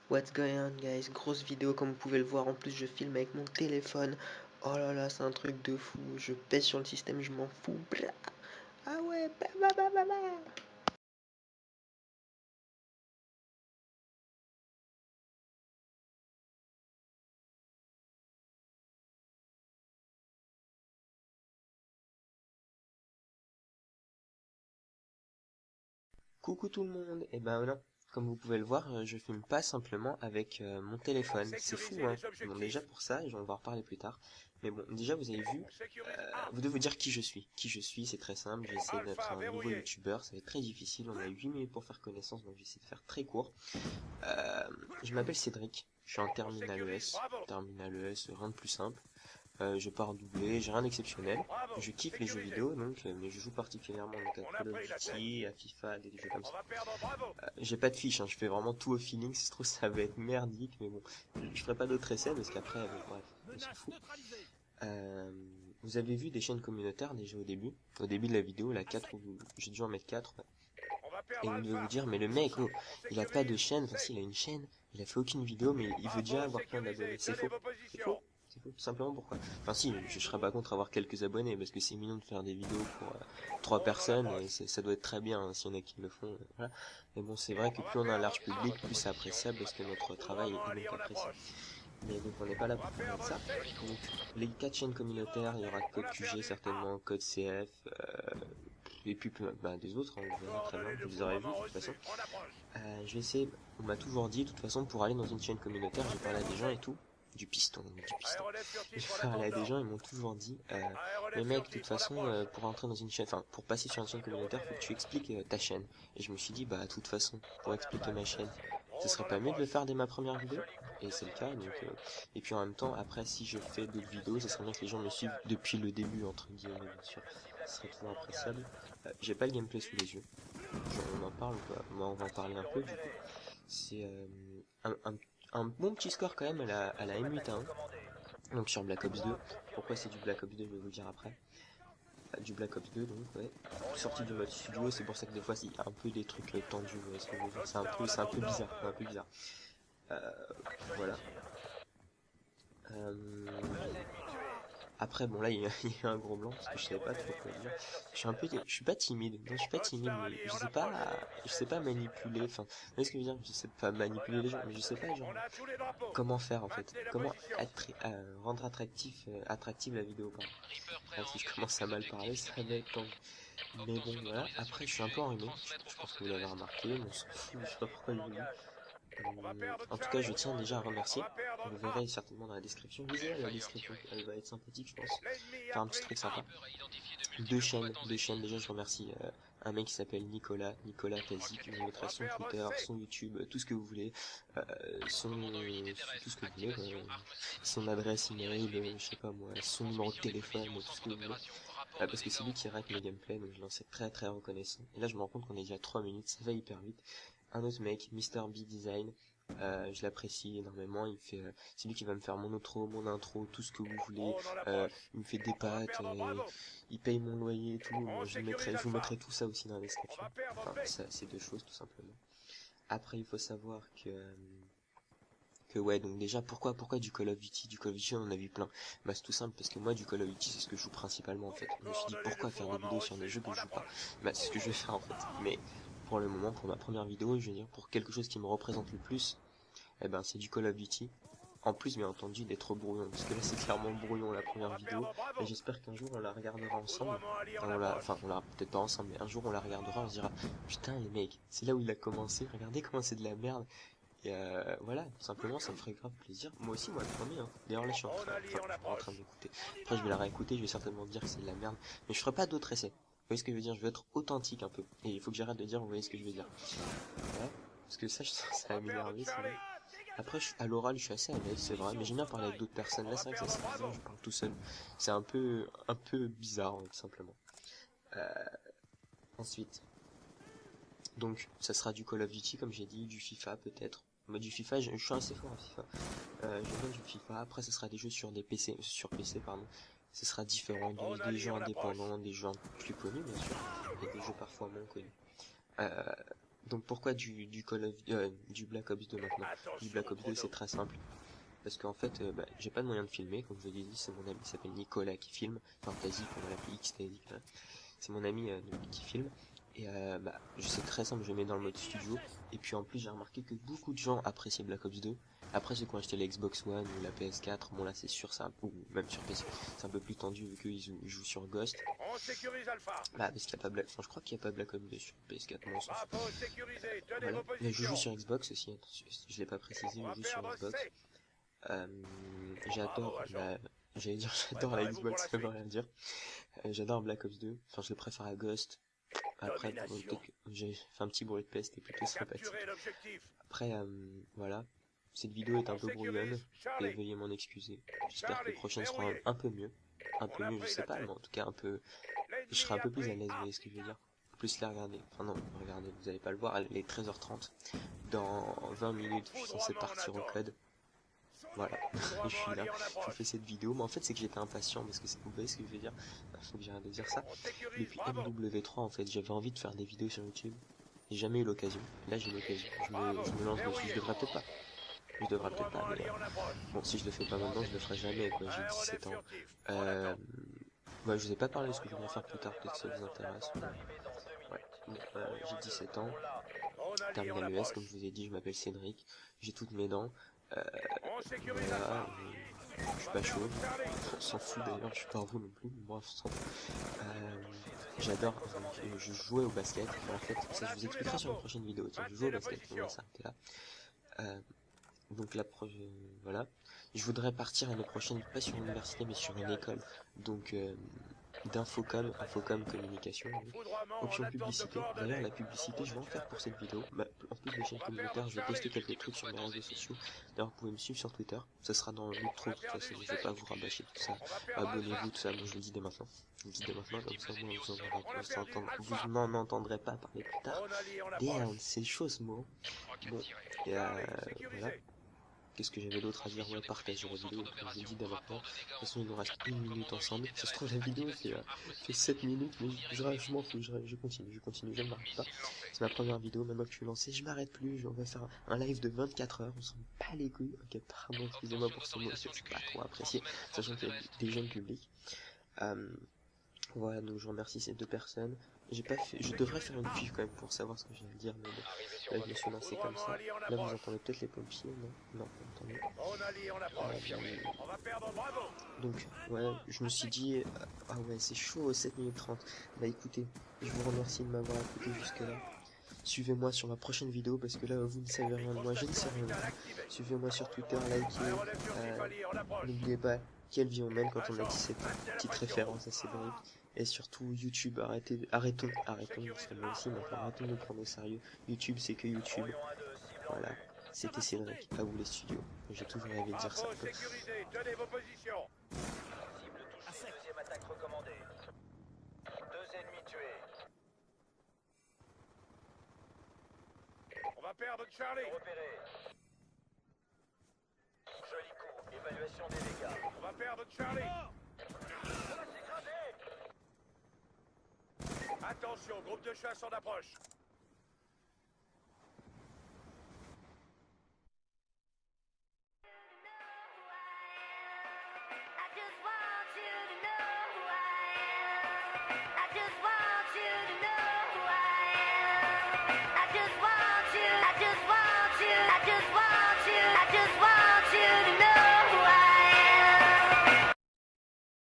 What's going on guys, grosse vidéo comme vous pouvez le voir, en plus je filme avec mon téléphone. Oh là là, c'est un truc de fou, je pèse sur le système, je m'en fous. Blah. Ah ouais, bah, bah, bah, bah, bah. Coucou tout le monde, et ben non, comme vous pouvez le voir, je filme pas simplement avec mon téléphone, c'est fou hein. Bon déjà pour ça, et on va en reparler plus tard, mais bon déjà vous avez vu, vous devez vous dire qui je suis, c'est très simple, j'essaie d'être un nouveau youtubeur, ça va être très difficile, on a 8 minutes pour faire connaissance, donc j'essaie de faire très court. Je m'appelle Cédric, je suis en terminale ES, rien de plus simple. Je pars doubler, j'ai rien d'exceptionnel. Je kiffe les jeux vidéo, donc, mais je joue particulièrement donc, à Call of Duty, à FIFA, des jeux comme ça. J'ai pas de fiche, hein, je fais vraiment tout au feeling, si je trouve ça va être merdique, mais bon, je ferai pas d'autres essais parce qu'après, bref, on s'en fout. Euh, vous avez vu des chaînes communautaires déjà au début de la vidéo, la 4, j'ai dû en mettre 4, et vous devez vous dire, mais le mec, oh, il a pas de chaîne, enfin si, il a une chaîne, il a fait aucune vidéo, mais il veut déjà avoir plein d'abonnés. C'est faux. C'est faux. C'est faux. Tout simplement pourquoi. Enfin si, je serais pas contre avoir quelques abonnés, parce que c'est mignon de faire des vidéos pour 3 personnes, et ça doit être très bien, hein, s'il y en a qui le font, voilà. Mais bon, c'est vrai que plus on a un large public, plus c'est appréciable, parce que notre travail est donc apprécié. Mais donc on n'est pas là pour parler de ça. Donc les 4 chaînes communautaires, il y aura Code QG certainement, Code CF, et puis des autres, hein, vous verrez très bien, vous les aurez vus de toute façon. Je vais essayer, on m'a toujours dit, de toute façon, pour aller dans une chaîne communautaire, j'ai parlé à des gens et tout, du piston. J'ai parlé à des gens, ils m'ont toujours dit, mais mec, de toute façon, pour entrer dans une chaîne, enfin, pour passer sur une chaîne communautaire, faut que tu expliques ta chaîne. Et je me suis dit, bah, de toute façon, pour expliquer ma chaîne, ce serait pas mieux de le faire dès ma première vidéo? Et c'est le cas, donc, et puis en même temps, après, si je fais d'autres vidéos, ça serait bien que les gens me suivent depuis le début, entre guillemets, bien sûr. Ce serait toujours appréciable. J'ai pas le gameplay sous les yeux. On en parle ou pas? Moi, on va en parler un peu, du coup. C'est un, un, un bon petit score quand même à la M81. Donc sur Black Ops 2. Pourquoi c'est du Black Ops 2, je vais vous le dire après. Du Black Ops 2, donc ouais. Sorti du mode studio, c'est pour ça que des fois il y a un peu des trucs tendus, vous voyez ce que je veux dire. C'est un peu bizarre, un peu bizarre. Euh, voilà. Euh, Après, bon là, il y a un gros blanc parce que je savais pas trop quoi dire. Je suis pas timide. Non, je suis pas timide, mais je sais pas manipuler. Enfin, vous voyez ce que je veux dire? Je sais pas manipuler les gens, mais je sais pas genre comment faire en fait. Comment rendre attractive la vidéo. Pardon. Enfin, si je commence à mal parler, ça va être tendu. Mais bon, voilà. Après, je suis un peu enrhumé. Je pense que vous l'avez remarqué, mais on s'en fout. Je sais pas pourquoi je vous le dis. En tout cas, je tiens déjà à remercier. Vous verrez certainement dans la description. Lisez la description, elle va être sympathique, je pense. Faire un petit truc sympa. Deux chaînes. Déjà, je remercie un mec qui s'appelle Nicolas Tazik. Je vous mettrai son Twitter, son YouTube, tout ce que vous voulez, tout ce que vous voulez, son adresse email, je sais pas moi, son numéro de téléphone, tout ce que vous voulez. Parce que c'est lui qui règle mes gameplays, donc je l'en sais très très reconnaissant. Et là, je me rends compte qu'on est déjà à 3 minutes, ça va hyper vite. Un autre mec, Mr. B Design, je l'apprécie énormément. C'est lui qui va me faire mon outro, mon intro, tout ce que vous voulez. Il me fait des pâtes, il paye mon loyer et tout. Je vous mettrai tout ça aussi dans la description. Enfin, ça, c'est deux choses tout simplement. Après, il faut savoir que ouais, donc déjà pourquoi du Call of Duty? Du Call of Duty on en a vu plein. Bah c'est tout simple parce que moi du Call of Duty c'est ce que je joue principalement en fait. Je me suis dit pourquoi faire des vidéos sur des jeux que je joue pas? Bah c'est ce que je vais faire en fait. Mais pour le moment, pour ma première vidéo, je veux dire pour quelque chose qui me représente le plus, eh ben c'est du Call of Duty. En plus bien entendu d'être brouillon, parce que là c'est clairement brouillon la première vidéo, et j'espère qu'un jour on la regardera ensemble. On la peut-être pas ensemble, mais un jour on la regardera, on se dira putain les mecs, c'est là où il a commencé, regardez comment c'est de la merde. Et voilà, tout simplement, ça me ferait grave plaisir. Moi aussi, moi, le premier. Hein. D'ailleurs, là, en train d'écouter. Après, je vais la réécouter, je vais certainement dire que c'est de la merde. Mais je ferai pas d'autres essais. Vous voyez ce que je veux dire? Je veux être authentique un peu. Et il faut que j'arrête de dire, vous voyez ce que je veux dire. Voilà. Parce que ça, ça va m'énerver, c'est vrai. Après, à l'oral, je suis assez à l'aise, c'est vrai. Mais j'aime bien parler avec d'autres personnes. Là, c'est vrai que c'est bizarre, je parle tout seul. C'est un peu bizarre, tout simplement. Euh, ensuite. Donc, ça sera du Call of Duty, comme j'ai dit, du FIFA, peut-être. Moi, du FIFA, je suis assez fort en FIFA. J'aime bien du FIFA. Après, ce sera des jeux sur PC, pardon. ce sera différent des jeux indépendants, des jeux plus connus bien sûr, et des jeux parfois moins connus. Donc pourquoi du Black Ops 2 maintenant? Du Black Ops 2 c'est très simple. Parce qu'en fait, j'ai pas de moyen de filmer, comme je vous l'ai dit, c'est mon ami qui s'appelle Nicolas qui filme, enfin Tazik, on va l'appeler X-Tazik, c'est mon ami qui filme, et c'est très simple, je mets dans le mode studio, et puis en plus j'ai remarqué que beaucoup de gens appréciaient Black Ops 2, après ceux qui ont acheté la Xbox One ou la PS4, bon là c'est sûr, ou même sur PC, c'est un peu plus tendu vu qu'ils jouent sur Ghost, parce qu'il y a pas Black, enfin je crois qu'il n'y a pas Black Ops 2 sur PS4, moi on s'en fout. Voilà, mais je joue sur Xbox aussi, je l'ai pas précisé, je joue sur Xbox. J'adore j'allais dire j'adore la Xbox, ça veut rien dire. J'adore Black Ops 2, enfin je le préfère à Ghost. Après j'ai fait un petit bruit de peste, c'était plutôt sympathique. Après voilà, cette vidéo est un peu brouillonne et veuillez m'en excuser. J'espère que les prochaines seront un peu mieux. Un peu mieux, je sais pas, mais en tout cas un peu, je serai un peu plus à l'aise, vous voyez ce que je veux dire. Plus les regarder, enfin non, regardez, vous allez pas le voir, elle est 13h30. Dans 20 minutes, je suis censé partir au code. Voilà, je suis là, je fais cette vidéo, mais en fait c'est que j'étais impatient, parce que vous voyez ce que je veux dire, faut que j'arrête de dire ça. Depuis MW3 en fait, j'avais envie de faire des vidéos sur YouTube, j'ai jamais eu l'occasion, là j'ai l'occasion, je me lance dessus, je devrais peut-être pas, mais bon si je le fais pas maintenant, je le ferai jamais quoi, j'ai 17 ans. Je vous ai pas parlé de ce que je voudrais faire plus tard, peut-être que ça vous intéresse. Ouais, j'ai 17 ans, terminal ES, comme je vous ai dit, je m'appelle Cédric, j'ai toutes mes dents. Voilà, je suis pas chaud, on s'en fout d'ailleurs, je suis pas vous non plus, mais bref, on s'en fout. J'adore, je jouais au basket, en fait, ça je vous expliquerai sur une prochaine vidéo, tiens, je joue au basket, on va s'arrêter là. Donc là, voilà, je voudrais partir l'année prochaine, pas sur l'université, mais sur une école, donc d'infocom, communication, option publicité. D'ailleurs la publicité je vais en faire pour cette vidéo, en plus des chaînes communautaires je vais poster quelques trucs sur mes réseaux sociaux, d'ailleurs vous pouvez me suivre sur Twitter, ça sera dans l'outro de toute façon, je vais pas vous rabâcher tout ça, abonnez-vous tout ça, moi je le dis dès maintenant, comme ça vous n'en entendrez pas parler plus tard. Damn, c'est chaud ce mot. Bon, et voilà. Qu'est-ce que j'avais d'autre à dire? Ouais, partagez la vidéo, comme je l'ai dit dès maintenant. De toute façon, il nous reste 1 minute ensemble. Ça se trouve, la vidéo fait 7 minutes, mais je m'en fous, je continue, je ne m'arrête pas. C'est ma première vidéo, maintenant que je suis lancé, je m'arrête plus. On va faire un live de 24 heures, on s'en bat les couilles. Ok, pardon, excusez-moi pour ce mot, c'est pas trop apprécié, sachant qu'il y a des jeunes publics. Voilà, donc je remercie ces deux personnes. Je devrais faire une fiche quand même pour savoir ce que j'ai à dire, mais bon, là je me suis lancé comme ça. Là vous entendez peut-être les pompiers, non? Non, pas entendu. Donc, ouais, je me suis dit, ah ouais, c'est chaud, 7 minutes 30. Bah écoutez, je vous remercie de m'avoir écouté jusque là. Suivez-moi sur ma prochaine vidéo parce que là vous ne savez rien de moi, je ne sais rien de vous. Suivez-moi sur Twitter, likez, n'oubliez pas quelle vie on mène quand on a dit cette petite référence à Cédric. Et surtout YouTube, arrêtons, parce que moi aussi, arrêtons de nous prendre au sérieux. YouTube c'est que YouTube. Voilà, c'était Cédric, à vous les studios. J'ai toujours rêvé de dire ça. On va perdre Charlie. Joli coup, évaluation des dégâts. On va perdre Charlie. Attention, groupe de chasse en approche. I just want you